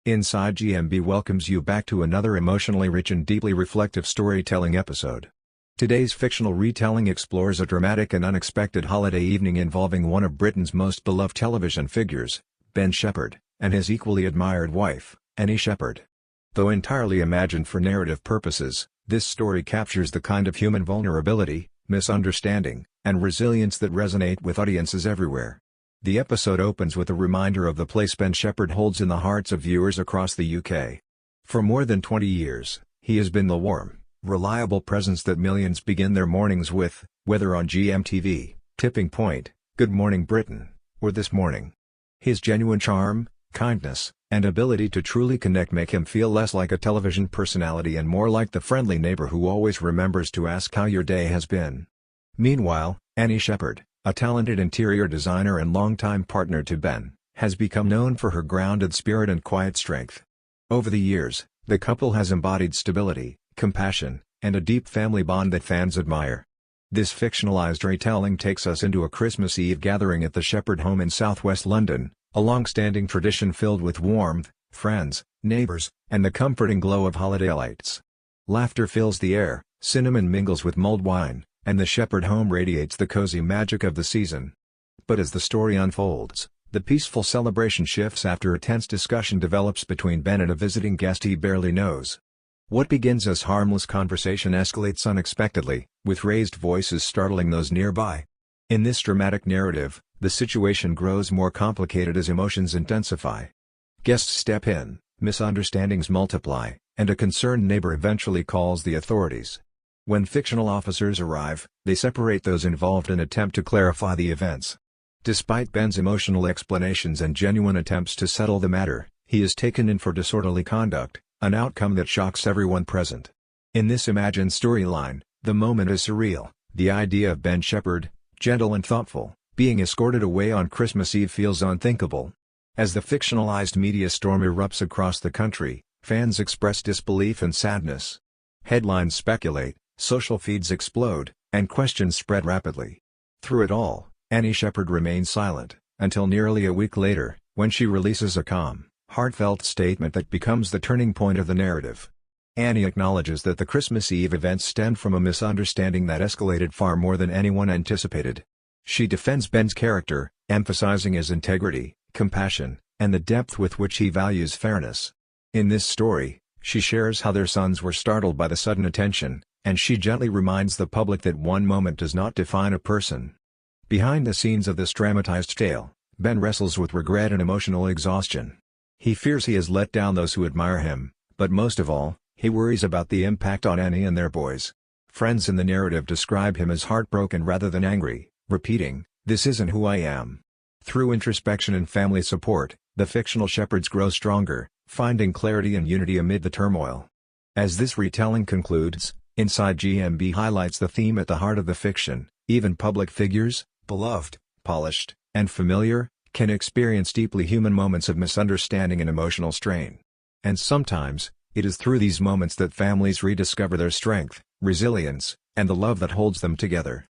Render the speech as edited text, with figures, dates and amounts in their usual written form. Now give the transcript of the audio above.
Inside GMB welcomes you back to another emotionally rich and deeply reflective storytelling episode. Today's fictional retelling explores a dramatic and unexpected holiday evening involving one of Britain's most beloved television figures, Ben Shepherd, and his equally admired wife, Annie Shepherd. Though entirely imagined for narrative purposes, this story captures the kind of human vulnerability, misunderstanding, and resilience that resonate with audiences everywhere. The episode opens with a reminder of the place Ben Shepherd holds in the hearts of viewers across the UK. For more than 20 years, he has been the warm, reliable presence that millions begin their mornings with, whether on GMTV, Tipping Point, Good Morning Britain, or This Morning. His genuine charm, kindness, and ability to truly connect make him feel less like a television personality and more like the friendly neighbor who always remembers to ask how your day has been. Meanwhile, Annie Shepherd, a talented interior designer and longtime partner to Ben, has become known for her grounded spirit and quiet strength. Over the years, the couple has embodied stability, compassion, and a deep family bond that fans admire. This fictionalized retelling takes us into a Christmas Eve gathering at the Shepherd home in southwest London, a long-standing tradition filled with warmth, friends, neighbors, and the comforting glow of holiday lights. Laughter fills the air, cinnamon mingles with mulled wine, and the Shepherd home radiates the cozy magic of the season. But as the story unfolds, the peaceful celebration shifts after a tense discussion develops between Ben and a visiting guest he barely knows. What begins as harmless conversation escalates unexpectedly, with raised voices startling those nearby. In this dramatic narrative, the situation grows more complicated as emotions intensify. Guests step in, misunderstandings multiply, and a concerned neighbor eventually calls the authorities. When fictional officers arrive, they separate those involved and attempt to clarify the events. Despite Ben's emotional explanations and genuine attempts to settle the matter, he is taken in for disorderly conduct, an outcome that shocks everyone present. In this imagined storyline, the moment is surreal. The idea of Ben Shepherd, gentle and thoughtful, being escorted away on Christmas Eve feels unthinkable. As the fictionalized media storm erupts across the country, fans express disbelief and sadness. Headlines speculate, social feeds explode, and questions spread rapidly. Through it all, Annie Shepherd remains silent, until nearly a week later, when she releases a calm, heartfelt statement that becomes the turning point of the narrative. Annie acknowledges that the Christmas Eve events stemmed from a misunderstanding that escalated far more than anyone anticipated. She defends Ben's character, emphasizing his integrity, compassion, and the depth with which he values fairness. In this story, she shares how their sons were startled by the sudden attention, and she gently reminds the public that one moment does not define a person. Behind the scenes of this dramatized tale, Ben wrestles with regret and emotional exhaustion. He fears he has let down those who admire him, but most of all, he worries about the impact on Annie and their boys. Friends in the narrative describe him as heartbroken rather than angry, repeating, "This isn't who I am." Through introspection and family support, the fictional Shepherds grow stronger, finding clarity and unity amid the turmoil. As this retelling concludes, Inside GMB highlights the theme at the heart of the fiction: even public figures, beloved, polished, and familiar, can experience deeply human moments of misunderstanding and emotional strain. And sometimes, it is through these moments that families rediscover their strength, resilience, and the love that holds them together.